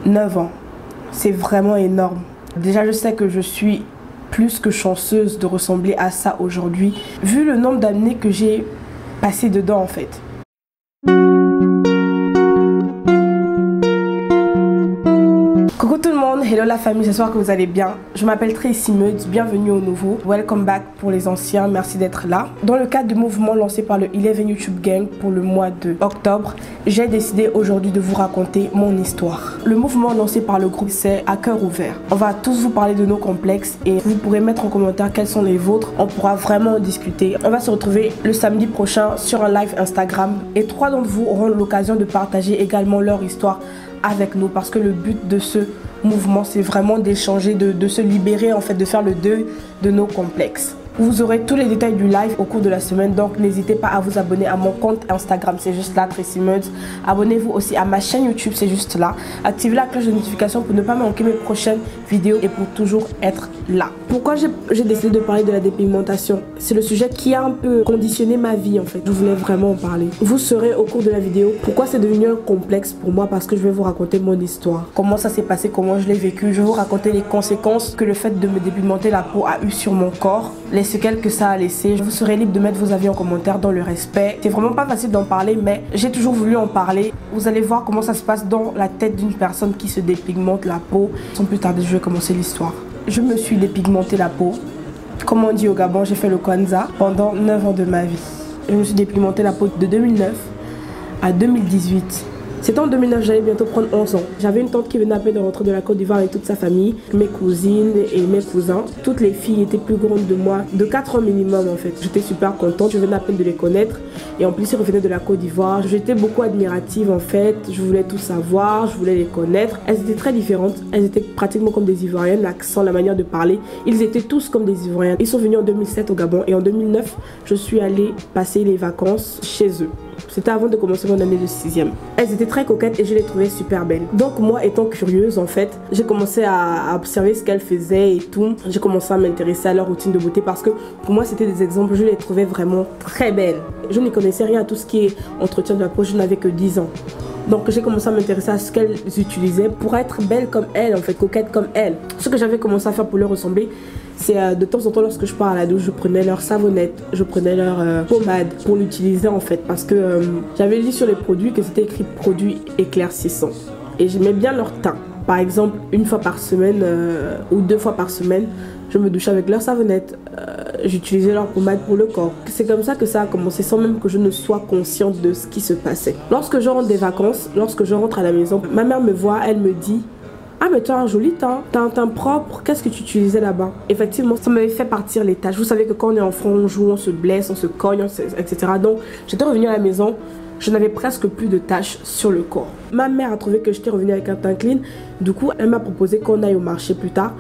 9 ans. C'est vraiment énorme. Déjà, je sais que je suis plus que chanceuse de ressembler à ça aujourd'hui, vu le nombre d'années que j'ai passé dedans en fait. Coucou tout le monde, hello la famille, j'espère que vous allez bien. Je m'appelle Tracy Meuds, bienvenue au nouveau. Welcome back pour les anciens, merci d'être là. Dans le cadre du mouvement lancé par le 11 YouTube Gang pour le mois de octobre, j'ai décidé aujourd'hui de vous raconter mon histoire. Le mouvement lancé par le groupe, c'est à cœur ouvert. On va tous vous parler de nos complexes et vous pourrez mettre en commentaire quels sont les vôtres. On pourra vraiment en discuter. On va se retrouver le samedi prochain sur un live Instagram et 3 d'entre vous auront l'occasion de partager également leur histoire avec nous, parce que le but de ce mouvement, c'est vraiment d'échanger, de se libérer en fait, de faire le deuil de nos complexes. Vous aurez tous les détails du live au cours de la semaine, donc n'hésitez pas à vous abonner à mon compte Instagram, c'est juste là, Tracy Meuds. Abonnez-vous aussi à ma chaîne YouTube, c'est juste là. Activez la cloche de notification pour ne pas manquer mes prochaines vidéos et pour toujours être là. Pourquoi j'ai décidé de parler de la dépigmentation? C'est le sujet qui a un peu conditionné ma vie en fait. Je voulais vraiment en parler. Vous saurez au cours de la vidéo pourquoi c'est devenu un complexe pour moi, parce que je vais vous raconter mon histoire. Comment ça s'est passé, comment je l'ai vécu. Je vais vous raconter les conséquences que le fait de me dépigmenter la peau a eu sur mon corps, les séquelles que ça a laissé. Vous serez libre de mettre vos avis en commentaire dans le respect. C'est vraiment pas facile d'en parler, mais j'ai toujours voulu en parler. Vous allez voir comment ça se passe dans la tête d'une personne qui se dépigmente la peau. Sans plus tarder, je vais commencer l'histoire. Je me suis dépigmenté la peau. Comme on dit au Gabon, j'ai fait le Kwanzaa pendant 9 ans de ma vie. Je me suis dépigmenté la peau de 2009 à 2018. C'était en 2009, j'allais bientôt prendre 11 ans. J'avais une tante qui venait à peine de rentrer de la Côte d'Ivoire avec toute sa famille, mes cousines et mes cousins. Toutes les filles étaient plus grandes de moi, de 4 ans minimum en fait. J'étais super contente, je venais à peine de les connaître. Et en plus, ils revenaient de la Côte d'Ivoire. J'étais beaucoup admirative en fait, je voulais tout savoir, je voulais les connaître. Elles étaient très différentes, elles étaient pratiquement comme des Ivoiriennes, l'accent, la manière de parler. Ils étaient tous comme des Ivoiriens. Ils sont venus en 2007 au Gabon et en 2009, je suis allée passer les vacances chez eux. C'était avant de commencer mon année de 6e. Elles étaient très coquettes et je les trouvais super belles. Donc moi, étant curieuse en fait, j'ai commencé à observer ce qu'elles faisaient et tout. J'ai commencé à m'intéresser à leur routine de beauté parce que pour moi c'était des exemples, je les trouvais vraiment très belles. Je n'y connaissais rien à tout ce qui est entretien de la peau, je n'avais que 10 ans. Donc j'ai commencé à m'intéresser à ce qu'elles utilisaient pour être belles comme elles, en fait, coquettes comme elles. Ce que j'avais commencé à faire pour leur ressembler, c'est de temps en temps lorsque je pars à la douche, je prenais leur savonnette, je prenais leur pommade pour l'utiliser en fait. Parce que j'avais lu sur les produits que c'était écrit produits éclaircissants. Et j'aimais bien leur teint. Par exemple, une fois par semaine ou 2 fois par semaine, je me douchais avec leur savonnette. J'utilisais leur pommade pour le corps. C'est comme ça que ça a commencé sans même que je ne sois consciente de ce qui se passait. Lorsque je rentre des vacances, lorsque je rentre à la maison, ma mère me voit, elle me dit: ah mais tu as un joli teint, tu as un teint propre, qu'est-ce que tu utilisais là-bas? Effectivement, ça m'avait fait partir les taches. Vous savez que quand on est enfant, on joue, on se blesse, on se cogne, etc. Donc j'étais revenue à la maison, je n'avais presque plus de taches sur le corps. Ma mère a trouvé que j'étais revenue avec un teint clean. Du coup, elle m'a proposé qu'on aille au marché plus tard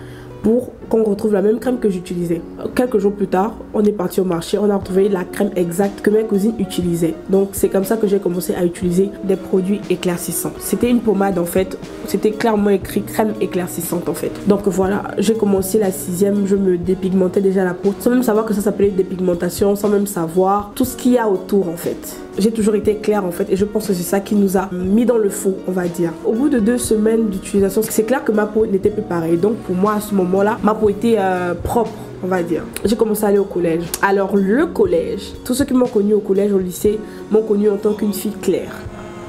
pour qu'on retrouve la même crème que j'utilisais. Quelques jours plus tard, on est parti au marché, on a retrouvé la crème exacte que mes cousines utilisaient. Donc c'est comme ça que j'ai commencé à utiliser des produits éclaircissants. C'était une pommade en fait, c'était clairement écrit crème éclaircissante en fait. Donc voilà, j'ai commencé la 6e, je me dépigmentais déjà la peau, sans même savoir que ça s'appelait dépigmentation, sans même savoir tout ce qu'il y a autour en fait. J'ai toujours été claire en fait et je pense que c'est ça qui nous a mis dans le faux, on va dire. Au bout de 2 semaines d'utilisation, c'est clair que ma peau n'était plus pareille. Donc pour moi à ce moment-là, ma peau était propre, on va dire. J'ai commencé à aller au collège. Alors le collège, tous ceux qui m'ont connue au collège, au lycée, m'ont connue en tant qu'une fille claire.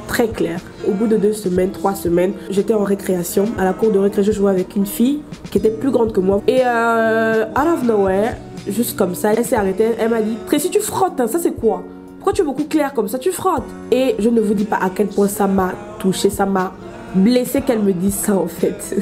Très claire. Au bout de 2 semaines, 3 semaines, j'étais en récréation. À la cour de récré, je jouais avec une fille qui était plus grande que moi. Et out of nowhere, juste comme ça, elle s'est arrêtée. Elle m'a dit: Tracy, tu frottes, hein, ça c'est quoi? Pourquoi tu es beaucoup clair comme ça, tu frottes? Et je ne vous dis pas à quel point ça m'a touchée, ça m'a blessée qu'elle me dise ça en fait.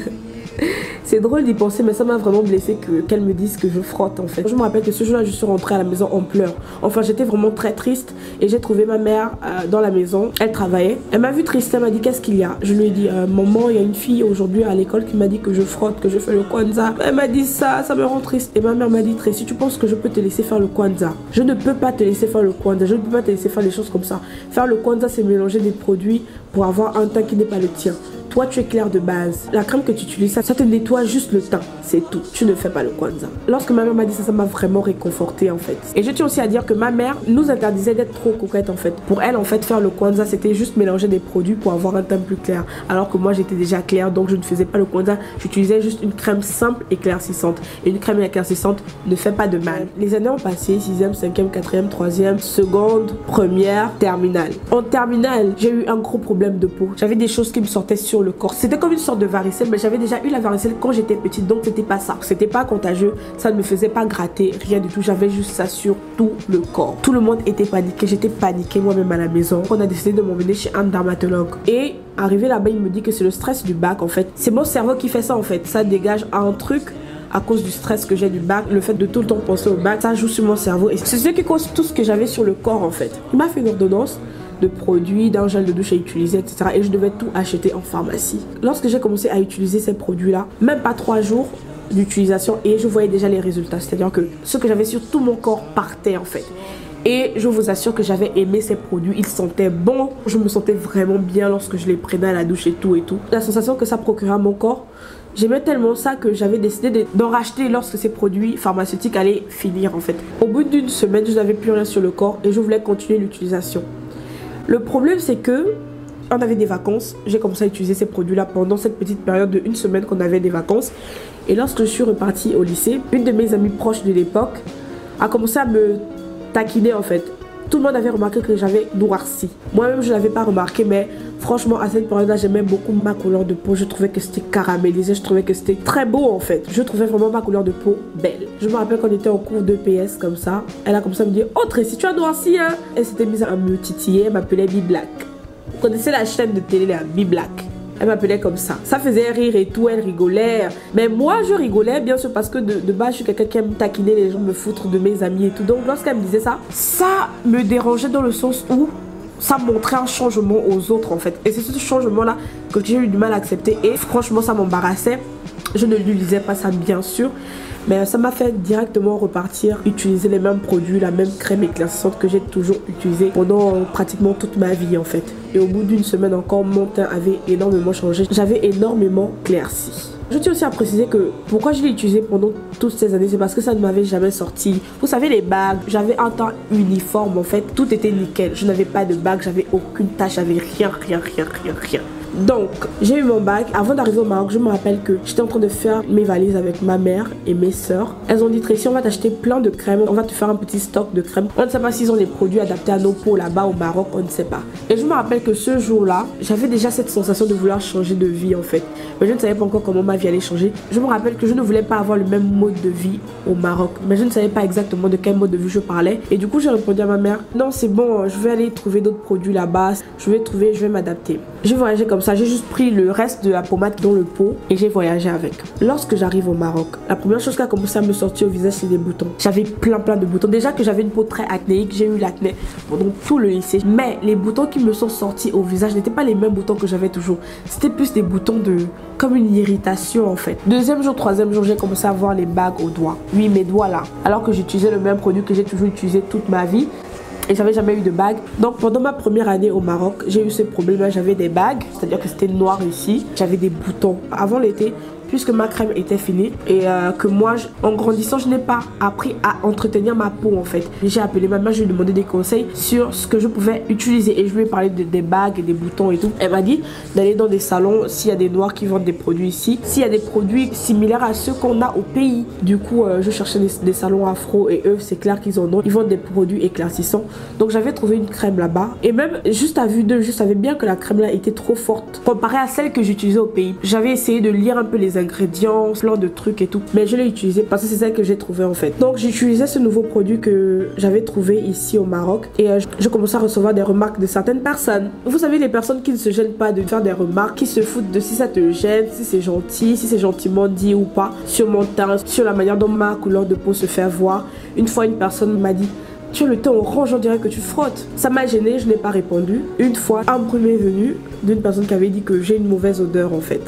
C'est drôle d'y penser, mais ça m'a vraiment blessée qu'elle me dise que je frotte en fait. Je me rappelle que ce jour-là, je suis rentrée à la maison en pleurs. Enfin, j'étais vraiment très triste et j'ai trouvé ma mère dans la maison. Elle travaillait. Elle m'a vu triste, elle m'a dit: qu'est-ce qu'il y a? Je lui ai dit: maman, il y a une fille aujourd'hui à l'école qui m'a dit que je frotte, que je fais le Kwanzaa. Elle m'a dit ça me rend triste. Et ma mère m'a dit: Tracy, tu penses que je peux te laisser faire le Kwanzaa? Je ne peux pas te laisser faire le Kwanzaa, je ne peux pas te laisser faire des choses comme ça. Faire le Kwanzaa, c'est mélanger des produits pour avoir un teint qui n'est pas le tien. toi tu es clair de base, la crème que tu utilises, ça te nettoie juste le teint, c'est tout. Tu ne fais pas le Kwanzaa. Lorsque ma mère m'a dit ça, ça m'a vraiment réconfortée en fait. Et je tiens aussi à dire que ma mère nous interdisait d'être trop coquette en fait. Pour elle en fait, faire le Kwanzaa, c'était juste mélanger des produits pour avoir un teint plus clair. Alors que moi j'étais déjà claire, donc je ne faisais pas le Kwanzaa. J'utilisais juste une crème simple éclaircissante. Et une crème éclaircissante ne fait pas de mal. Les années ont passé, 6e, 5e, 4e, 3e, seconde, première, terminale. En terminale, j'ai eu un gros problème de peau. J'avais des choses qui me sortaient sur le corps. C'était comme une sorte de varicelle, mais j'avais déjà eu la varicelle quand j'étais petite, donc c'était pas ça. C'était pas contagieux, ça ne me faisait pas gratter, rien du tout. J'avais juste ça sur tout le corps. Tout le monde était paniqué, j'étais paniquée moi-même à la maison. On a décidé de m'emmener chez un dermatologue. Et arrivé là-bas, il me dit que c'est le stress du bac en fait. C'est mon cerveau qui fait ça en fait. Ça dégage un truc à cause du stress que j'ai du bac, le fait de tout le temps penser au bac, ça joue sur mon cerveau. Et c'est ce qui cause tout ce que j'avais sur le corps en fait. Il m'a fait une ordonnance de produits, d'un gel de douche à utiliser, etc. Et je devais tout acheter en pharmacie. Lorsque j'ai commencé à utiliser ces produits-là, même pas 3 jours d'utilisation et je voyais déjà les résultats. C'est-à-dire que ce que j'avais sur tout mon corps partait en fait. Et je vous assure que j'avais aimé ces produits, ils sentaient bon. Je me sentais vraiment bien lorsque je les prenais à la douche et tout et tout. La sensation que ça procurait à mon corps, j'aimais tellement ça que j'avais décidé d'en racheter lorsque ces produits pharmaceutiques allaient finir en fait. Au bout d'une semaine, je n'avais plus rien sur le corps et je voulais continuer l'utilisation. Le problème c'est que on avait des vacances, j'ai commencé à utiliser ces produits-là pendant cette petite période de 1 semaine qu'on avait des vacances. Et lorsque je suis repartie au lycée, une de mes amies proches de l'époque a commencé à me taquiner en fait. Tout le monde avait remarqué que j'avais noirci. Moi-même je ne l'avais pas remarqué, mais franchement à cette période-là j'aimais beaucoup ma couleur de peau. Je trouvais que c'était caramélisé, je trouvais que c'était très beau en fait. Je trouvais vraiment ma couleur de peau belle. Je me rappelle qu'on était en cours de PS comme ça. Elle a commencé à me dire: oh Tracy, tu as noirci hein. Elle s'était mise à me titiller, elle m'appelait B-Black. Vous connaissez la chaîne de télé là, B-Black? Elle m'appelait comme ça. Ça faisait rire et tout, elle rigolait. Mais moi, je rigolais bien sûr parce que de base, je suis quelqu'un qui aime taquiner les gens, me foutre de mes amis et tout. Donc lorsqu'elle me disait ça, ça me dérangeait dans le sens où ça montrait un changement aux autres en fait. Et c'est ce changement-là que j'ai eu du mal à accepter. Et franchement, ça m'embarrassait. Je ne lui disais pas ça bien sûr. Mais ça m'a fait directement repartir, utiliser les mêmes produits, la même crème éclaircissante que j'ai toujours utilisée pendant pratiquement toute ma vie en fait. Et au bout d'une semaine encore, mon teint avait énormément changé. J'avais énormément clairci. Je tiens aussi à préciser que pourquoi je l'ai utilisé pendant toutes ces années, c'est parce que ça ne m'avait jamais sorti. Vous savez, les bagues, j'avais un teint uniforme en fait, tout était nickel. Je n'avais pas de bague, j'avais aucune tache, j'avais rien. Donc, j'ai eu mon bac. Avant d'arriver au Maroc, je me rappelle que j'étais en train de faire mes valises avec ma mère et mes soeurs. Elles ont dit: Tracy, on va t'acheter plein de crèmes, on va te faire un petit stock de crèmes. On ne sait pas s'ils ont des produits adaptés à nos peaux là-bas au Maroc, on ne sait pas. Et je me rappelle que ce jour-là, j'avais déjà cette sensation de vouloir changer de vie en fait. Mais je ne savais pas encore comment ma vie allait changer. Je me rappelle que je ne voulais pas avoir le même mode de vie au Maroc. Mais je ne savais pas exactement de quel mode de vie je parlais. Et du coup, j'ai répondu à ma mère: non, c'est bon, je vais aller trouver d'autres produits là-bas. Je vais m'adapter. J'ai voyagé comme ça, j'ai juste pris le reste de la pommade dans le pot et j'ai voyagé avec. Lorsque j'arrive au Maroc, la première chose qui a commencé à me sortir au visage, c'est des boutons. J'avais plein de boutons. Déjà que j'avais une peau très acnéique, j'ai eu l'acné pendant tout le lycée. Mais les boutons qui me sont sortis au visage n'étaient pas les mêmes boutons que j'avais toujours. C'était plus des boutons comme une irritation en fait. 2e jour, 3e jour, j'ai commencé à avoir les bagues aux doigts. Oui, mes doigts là. Alors que j'utilisais le même produit que j'ai toujours utilisé toute ma vie. Et j'avais jamais eu de bague. Donc pendant ma première année au Maroc, j'ai eu ce problème là. J'avais des bagues, c'est-à-dire que c'était noir ici. J'avais des boutons. Avant l'été, puisque ma crème était finie et que moi, en grandissant, je n'ai pas appris à entretenir ma peau en fait. J'ai appelé ma mère, je lui ai demandé des conseils sur ce que je pouvais utiliser et je lui ai parlé des bagues et des boutons et tout. Elle m'a dit d'aller dans des salons s'il y a des noirs qui vendent des produits ici, s'il y a des produits similaires à ceux qu'on a au pays. Du coup, je cherchais des salons afro et eux, c'est clair qu'ils en ont. Ils vendent des produits éclaircissants. Donc j'avais trouvé une crème là-bas et même juste à vue d'eux, je savais bien que la crème là était trop forte comparée à celle que j'utilisais au pays. J'avais essayé de lire un peu les ingrédients, plein de trucs et tout, mais je l'ai utilisé parce que c'est celle que j'ai trouvé en fait. Donc j'utilisais ce nouveau produit que j'avais trouvé ici au Maroc et je commençais à recevoir des remarques de certaines personnes. Vous savez, les personnes qui ne se gênent pas de faire des remarques, qui se foutent de si ça te gêne, si c'est gentil, si c'est gentiment dit ou pas, sur mon teint, sur la manière dont ma couleur de peau se fait voir. Une fois, une personne m'a dit: tu as le teint orange, on dirait que tu frottes. Ça m'a gêné, je n'ai pas répondu. Une fois, un bruit m'est venu d'une personne qui avait dit que j'ai une mauvaise odeur en fait.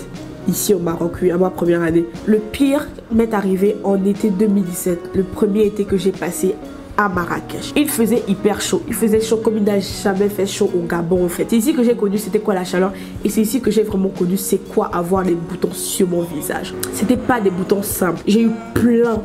Ici au Maroc, oui, à ma première année. Le pire m'est arrivé en été 2017. Le premier été que j'ai passé à Marrakech. Il faisait hyper chaud. Il faisait chaud comme il n'a jamais fait chaud au Gabon en fait. C'est ici que j'ai connu c'était quoi la chaleur et c'est ici que j'ai vraiment connu c'est quoi avoir des boutons sur mon visage. C'était pas des boutons simples. J'ai eu plein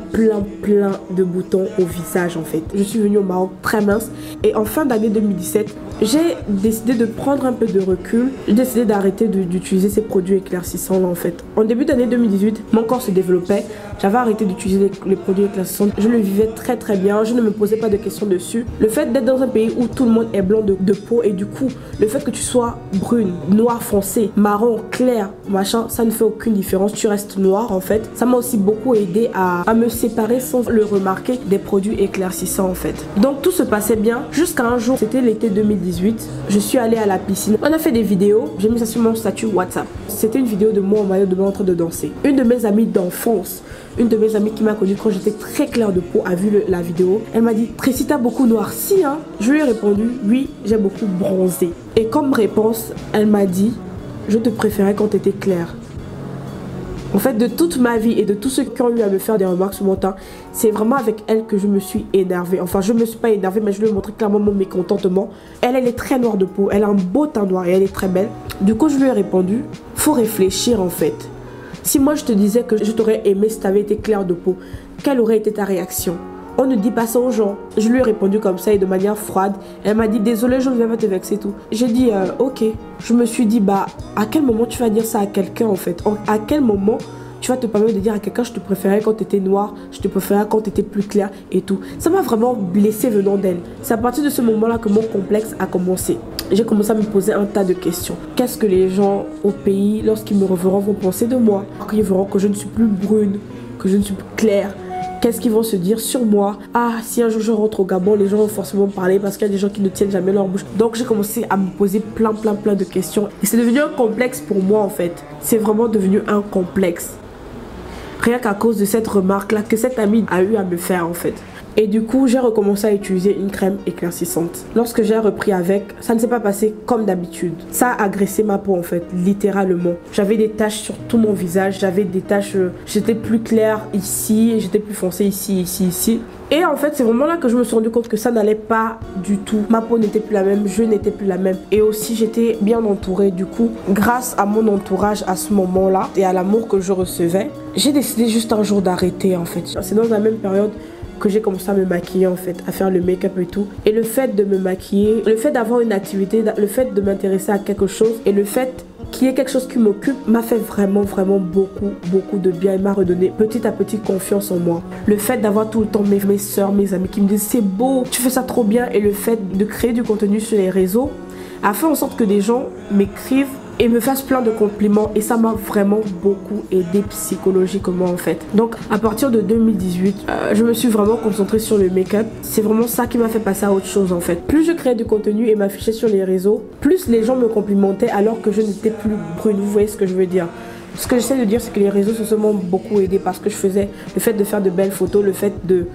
de boutons au visage en fait. Je suis venue au Maroc très mince et en fin d'année 2017, j'ai décidé de prendre un peu de recul. J'ai décidé d'arrêter d'utiliser ces produits éclaircissants là en fait. En début d'année 2018, mon corps se développait. J'avais arrêté d'utiliser les produits éclaircissants. Je le vivais très bien. Je ne me posais pas de questions dessus. Le fait d'être dans un pays où tout le monde est blanc de peau et du coup, le fait que tu sois brune, noire foncée, marron, clair, machin, ça ne fait aucune différence. Tu restes noire en fait. Ça m'a aussi beaucoup aidé à me séparer sans le remarquer des produits éclaircissants en fait. Donc tout se passait bien jusqu'à un jour, c'était l'été 2018. Je suis allée à la piscine. On a fait des vidéos. J'ai mis ça sur mon statut WhatsApp. C'était une vidéo de moi en maillot de bain en train de danser. Une de mes amies d'enfance, une de mes amies qui m'a connue quand j'étais très claire de peau a vu la vidéo. Elle m'a dit « Tracy, t'as beaucoup noirci hein ?» Je lui ai répondu « Oui, j'ai beaucoup bronzé. » Et comme réponse, elle m'a dit « Je te préférais quand t'étais claire. » En fait, de toute ma vie et de tous ceux qui ont eu à me faire des remarques sur mon teint, c'est vraiment avec elle que je me suis énervée. Enfin, je me suis pas énervée, mais je lui ai montré clairement mon mécontentement. Elle est très noire de peau, elle a un beau teint noir et elle est très belle. Du coup, je lui ai répondu « Faut réfléchir en fait. Si moi je te disais que je t'aurais aimé si tu avais été claire de peau, quelle aurait été ta réaction? On ne dit pas ça aux gens. » Je lui ai répondu comme ça et de manière froide. Elle m'a dit « Désolée, je ne vais pas te vexer tout. » J'ai dit « Ok. » Je me suis dit « Bah, à quel moment tu vas dire ça à quelqu'un en fait? À quel moment tu vas te permettre de dire à quelqu'un je te préférais quand tu étais noire, je te préférais quand tu étais plus claire et tout. » Ça m'a vraiment blessée venant d'elle. C'est à partir de ce moment-là que mon complexe a commencé. J'ai commencé à me poser un tas de questions. Qu'est-ce que les gens au pays, lorsqu'ils me reverront, vont penser de moi? Qu'ils verront que je ne suis plus brune, que je ne suis plus claire. Qu'est-ce qu'ils vont se dire sur moi? Ah, si un jour je rentre au Gabon, les gens vont forcément parler parce qu'il y a des gens qui ne tiennent jamais leur bouche. Donc j'ai commencé à me poser plein de questions. Et c'est devenu un complexe pour moi en fait. C'est vraiment devenu un complexe. Rien qu'à cause de cette remarque-là que cette amie a eu à me faire en fait. Et du coup, j'ai recommencé à utiliser une crème éclaircissante. Lorsque j'ai repris avec, ça ne s'est pas passé comme d'habitude. Ça a agressé ma peau en fait, littéralement. J'avais des taches sur tout mon visage, j'avais des taches, j'étais plus claire ici, j'étais plus foncée ici. Et en fait, c'est vraiment là que je me suis rendu compte que ça n'allait pas du tout. Ma peau n'était plus la même, je n'étais plus la même. Et aussi, j'étais bien entourée. Du coup, grâce à mon entourage à ce moment-là et à l'amour que je recevais, j'ai décidé juste un jour d'arrêter en fait. C'est dans la même période que j'ai commencé à me maquiller en fait, à faire le make-up et tout. Et le fait de me maquiller, le fait d'avoir une activité, le fait de m'intéresser à quelque chose et le fait qu'il y ait quelque chose qui m'occupe m'a fait vraiment beaucoup de bien et m'a redonné petit à petit confiance en moi. Le fait d'avoir tout le temps mes soeurs, mes amis qui me disent c'est beau, tu fais ça trop bien, et le fait de créer du contenu sur les réseaux a fait en sorte que des gens m'écrivent et me fasse plein de compliments, et ça m'a vraiment beaucoup aidé psychologiquement en fait. Donc à partir de 2018, je me suis vraiment concentrée sur le make-up. C'est vraiment ça qui m'a fait passer à autre chose en fait. Plus je créais du contenu et m'affichais sur les réseaux, plus les gens me complimentaient alors que je n'étais plus brune. Vous voyez ce que je veux dire? Ce que j'essaie de dire, c'est que les réseaux sociaux m'ont beaucoup aidé parce que je faisais le fait de faire de belles photos, le fait de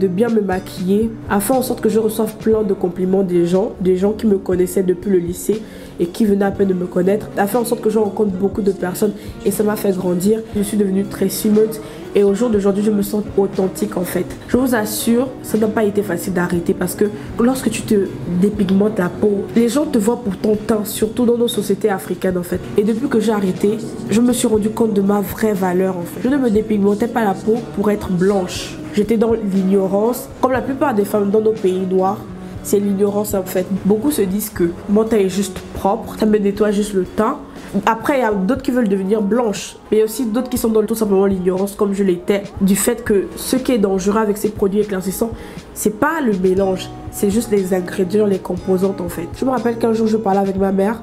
bien me maquiller, a fait en sorte que je reçoive plein de compliments des gens qui me connaissaient depuis le lycée et qui venaient à peine de me connaître, a fait en sorte que je rencontre beaucoup de personnes et ça m'a fait grandir. Je suis devenue très Meud et au jour d'aujourd'hui je me sens authentique en fait. Je vous assure, ça n'a pas été facile d'arrêter parce que lorsque tu te dépigmentes la peau, les gens te voient pour ton teint, surtout dans nos sociétés africaines en fait. Et depuis que j'ai arrêté, je me suis rendu compte de ma vraie valeur en fait. Je ne me dépigmentais pas la peau pour être blanche. J'étais dans l'ignorance, comme la plupart des femmes dans nos pays noirs. C'est l'ignorance en fait. Beaucoup se disent que mon teint est juste propre, ça me nettoie juste le teint. Après, il y a d'autres qui veulent devenir blanches. Mais il y a aussi d'autres qui sont dans tout simplement l'ignorance, comme je l'étais. Du fait que ce qui est dangereux avec ces produits éclaircissants, c'est pas le mélange, c'est juste les ingrédients, les composantes en fait. Je me rappelle qu'un jour je parlais avec ma mère.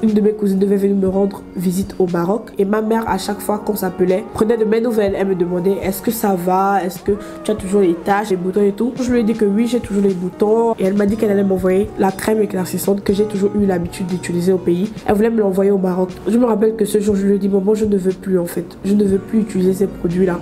Une de mes cousines devait venir me rendre visite au Maroc. Et ma mère, à chaque fois qu'on s'appelait, prenait de mes nouvelles. Elle me demandait est-ce que ça va, est-ce que tu as toujours les taches, les boutons et tout. Je lui ai dit que oui, j'ai toujours les boutons. Et elle m'a dit qu'elle allait m'envoyer la crème éclaircissante que j'ai toujours eu l'habitude d'utiliser au pays. Elle voulait me l'envoyer au Maroc. Je me rappelle que ce jour, je lui ai dit maman, je ne veux plus en fait. Je ne veux plus utiliser ces produits-là.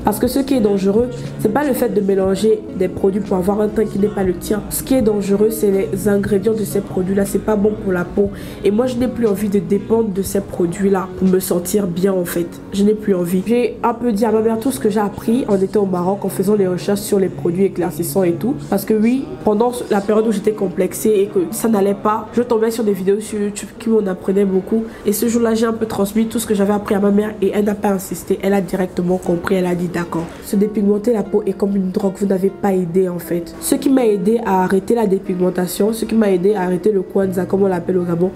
Parce que ce qui est dangereux, c'est pas le fait de mélanger des produits pour avoir un teint qui n'est pas le tien. Ce qui est dangereux, c'est les ingrédients de ces produits-là. C'est pas bon pour la peau. Et moi, je n'ai plus envie de dépendre de ces produits-là pour me sentir bien en fait. Je n'ai plus envie. J'ai un peu dit à ma mère tout ce que j'ai appris en étant au Maroc, en faisant les recherches sur les produits éclaircissants et tout. Parce que oui, pendant la période où j'étais complexée et que ça n'allait pas, je tombais sur des vidéos sur YouTube qui m'en apprenaient beaucoup. Et ce jour-là, j'ai un peu transmis tout ce que j'avais appris à ma mère et elle n'a pas insisté. Elle a directement compris, elle a dit d'accord. Se dépigmenter la peau est comme une drogue, vous n'avez pas aidé en fait. Ce qui m'a aidé à arrêter la dépigmentation, ce qui m'a aidé à arrêter le Kwanzaa, comme on l'appelle au Gabon,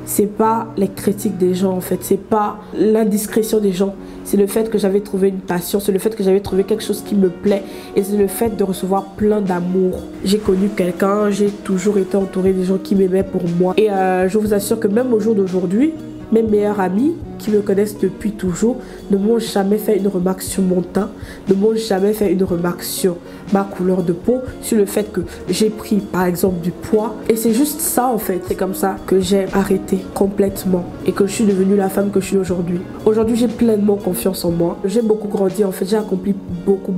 c'est pas les critiques des gens en fait, c'est pas l'indiscrétion des gens, c'est le fait que j'avais trouvé une passion, c'est le fait que j'avais trouvé quelque chose qui me plaît et c'est le fait de recevoir plein d'amour. J'ai connu quelqu'un, j'ai toujours été entourée des gens qui m'aimaient pour moi et je vous assure que même au jour d'aujourd'hui, mes meilleurs amis qui me connaissent depuis toujours ne m'ont jamais fait une remarque sur mon teint, ne m'ont jamais fait une remarque sur ma couleur de peau, sur le fait que j'ai pris par exemple du poids. Et c'est juste ça en fait, c'est comme ça que j'ai arrêté complètement et que je suis devenue la femme que je suis aujourd'hui. Aujourd'hui j'ai pleinement confiance en moi, j'ai beaucoup grandi en fait, j'ai accompli beaucoup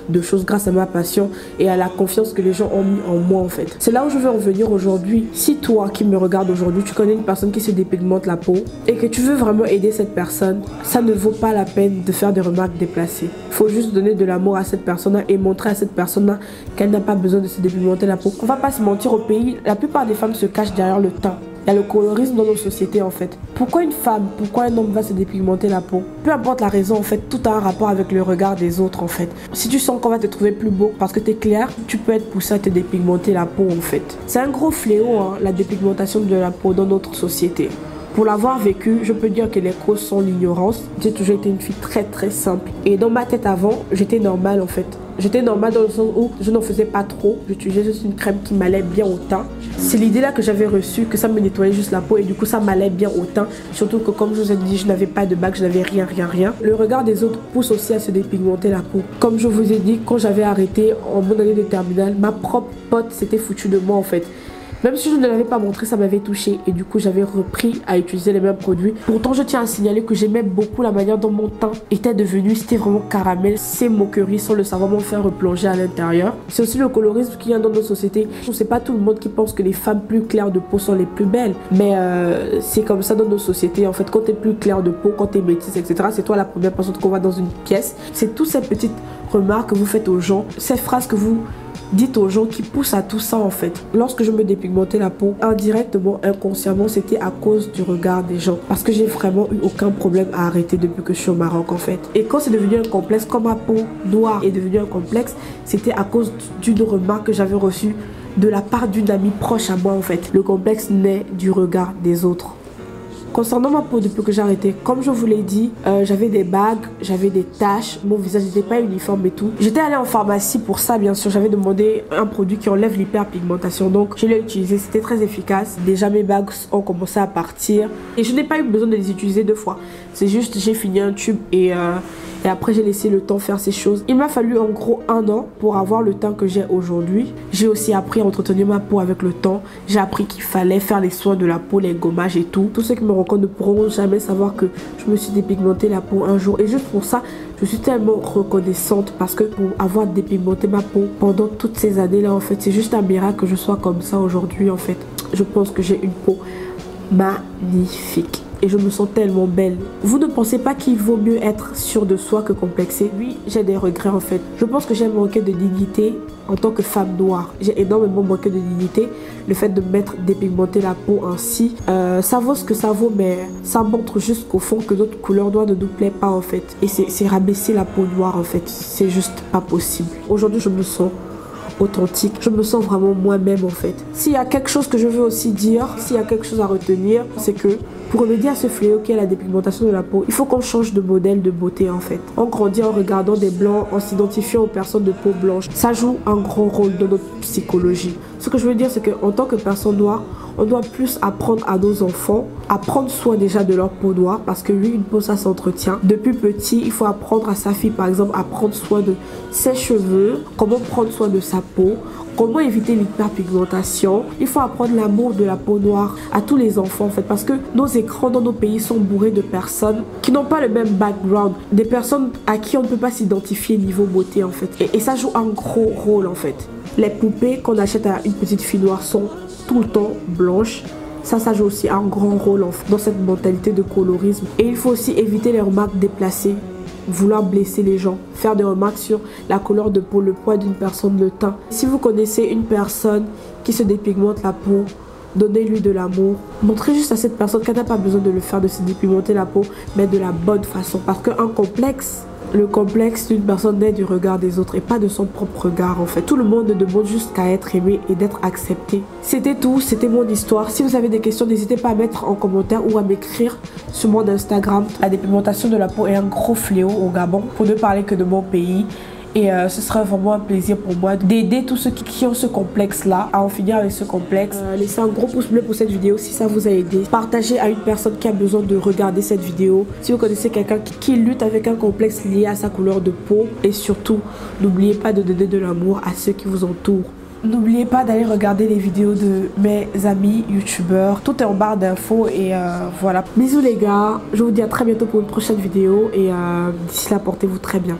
de choses grâce à ma passion et à la confiance que les gens ont mis en moi en fait. C'est là où je veux en venir aujourd'hui. Si toi qui me regardes aujourd'hui, tu connais une personne qui se dépigmente la peau et que tu veux vraiment aider cette personne, ça ne vaut pas la peine de faire des remarques déplacées. Il faut juste donner de l'amour à cette personne et montrer à cette personne qu'elle n'a pas besoin de se dépigmenter la peau. On va pas se mentir, au pays, la plupart des femmes se cachent derrière le teint. Il y a le colorisme dans nos sociétés en fait. Pourquoi une femme, pourquoi un homme va se dépigmenter la peau? Peu importe la raison en fait, tout a un rapport avec le regard des autres en fait. Si tu sens qu'on va te trouver plus beau parce que tu es clair, tu peux être poussé à te dépigmenter la peau en fait. C'est un gros fléau hein, la dépigmentation de la peau dans notre société. Pour l'avoir vécu, je peux dire que les causes sont l'ignorance. J'ai toujours été une fille très simple. Et dans ma tête avant, j'étais normale en fait. J'étais normale dans le sens où je n'en faisais pas trop. J'utilisais juste une crème qui m'allait bien au teint. C'est l'idée là que j'avais reçue, que ça me nettoyait juste la peau et du coup ça m'allait bien au teint. Surtout que comme je vous ai dit, je n'avais pas de bague, je n'avais rien. Le regard des autres pousse aussi à se dépigmenter la peau. Comme je vous ai dit, quand j'avais arrêté en bonne année de terminale, ma propre pote s'était foutue de moi en fait. Même si je ne l'avais pas montré, ça m'avait touché et du coup j'avais repris à utiliser les mêmes produits. Pourtant je tiens à signaler que j'aimais beaucoup la manière dont mon teint était devenu, c'était vraiment caramel. Ces moqueries sans le savoir m'ont fait replonger à l'intérieur. C'est aussi le colorisme qu'il y a dans nos sociétés. Je ne sais pas tout le monde qui pense que les femmes plus claires de peau sont les plus belles. Mais c'est comme ça dans nos sociétés. En fait, quand tu es plus claire de peau, quand tu es métisse, etc., c'est toi la première personne qu'on voit dans une pièce. C'est toutes ces petites remarques que vous faites aux gens, ces phrases que vous dites aux gens qui poussent à tout ça en fait. Lorsque je me dépigmentais la peau, indirectement, inconsciemment, c'était à cause du regard des gens. Parce que j'ai vraiment eu aucun problème à arrêter depuis que je suis au Maroc en fait. Et quand c'est devenu un complexe, quand ma peau noire est devenue un complexe, c'était à cause d'une remarque que j'avais reçue de la part d'une amie proche à moi en fait. Le complexe naît du regard des autres. Concernant ma peau, depuis que j'ai arrêté, comme je vous l'ai dit, j'avais des bagues, j'avais des taches, mon visage n'était pas uniforme et tout. J'étais allée en pharmacie pour ça, bien sûr. J'avais demandé un produit qui enlève l'hyperpigmentation, donc je l'ai utilisé, c'était très efficace. Déjà mes bagues ont commencé à partir et je n'ai pas eu besoin de les utiliser 2 fois. C'est juste, j'ai fini un tube et après j'ai laissé le temps faire ces choses. Il m'a fallu en gros 1 an pour avoir le teint que j'ai aujourd'hui. J'ai aussi appris à entretenir ma peau avec le temps. J'ai appris qu'il fallait faire les soins de la peau, les gommages et tout. Tous ceux qui me rencontrent ne pourront jamais savoir que je me suis dépigmenté la peau un jour. Et juste pour ça, je suis tellement reconnaissante parce que pour avoir dépigmenté ma peau pendant toutes ces années là en fait, c'est juste un miracle que je sois comme ça aujourd'hui en fait. Je pense que j'ai une peau magnifique. Et je me sens tellement belle. Vous ne pensez pas qu'il vaut mieux être sûr de soi que complexé? Oui, j'ai des regrets en fait. Je pense que j'ai manqué de dignité en tant que femme noire. J'ai énormément manqué de dignité. Le fait de m'être dépigmenté la peau ainsi, ça vaut ce que ça vaut, mais ça montre juste qu'au fond que notre couleur noire ne nous plaît pas en fait. Et c'est rabaisser la peau noire en fait. C'est juste pas possible. Aujourd'hui, je me sens authentique, je me sens vraiment moi-même en fait. S'il y a quelque chose que je veux aussi dire, s'il y a quelque chose à retenir, c'est que pour remédier à ce fléau qu'est la dépigmentation de la peau, il faut qu'on change de modèle de beauté en fait. On grandit en regardant des blancs, en s'identifiant aux personnes de peau blanche. Ça joue un grand rôle dans notre psychologie. Ce que je veux dire, c'est qu'en tant que personne noire, on doit plus apprendre à nos enfants à prendre soin déjà de leur peau noire, parce que oui, une peau ça s'entretient. Depuis petit, il faut apprendre à sa fille par exemple à prendre soin de ses cheveux, comment prendre soin de sa peau, comment éviter l'hyperpigmentation. Il faut apprendre l'amour de la peau noire à tous les enfants en fait, parce que nos écrans dans nos pays sont bourrés de personnes qui n'ont pas le même background, des personnes à qui on ne peut pas s'identifier niveau beauté en fait. Et ça joue un gros rôle en fait. Les poupées qu'on achète à une petite fille noire sont tout le temps blanches. Ça joue aussi un grand rôle dans cette mentalité de colorisme. Et il faut aussi éviter les remarques déplacées, vouloir blesser les gens, faire des remarques sur la couleur de peau, le poids d'une personne, le teint. Si vous connaissez une personne qui se dépigmente la peau, donnez-lui de l'amour. Montrez juste à cette personne qu'elle n'a pas besoin de le faire, de se dépigmenter la peau, mais de la bonne façon. Parce qu'un complexe, le complexe d'une personne naît du regard des autres et pas de son propre regard en fait. Tout le monde ne demande juste qu'à être aimé et d'être accepté. C'était tout, c'était mon histoire. Si vous avez des questions, n'hésitez pas à mettre en commentaire ou à m'écrire sur mon Instagram. La dépigmentation de la peau est un gros fléau au Gabon, pour ne parler que de mon pays. Et ce sera vraiment un plaisir pour moi d'aider tous ceux qui ont ce complexe-là à en finir avec ce complexe. Laissez un gros pouce bleu pour cette vidéo si ça vous a aidé. Partagez à une personne qui a besoin de regarder cette vidéo. Si vous connaissez quelqu'un qui lutte avec un complexe lié à sa couleur de peau. Et surtout, n'oubliez pas de donner de l'amour à ceux qui vous entourent. N'oubliez pas d'aller regarder les vidéos de mes amis youtubeurs. Tout est en barre d'infos et voilà. Bisous les gars. Je vous dis à très bientôt pour une prochaine vidéo. Et d'ici là, portez-vous très bien.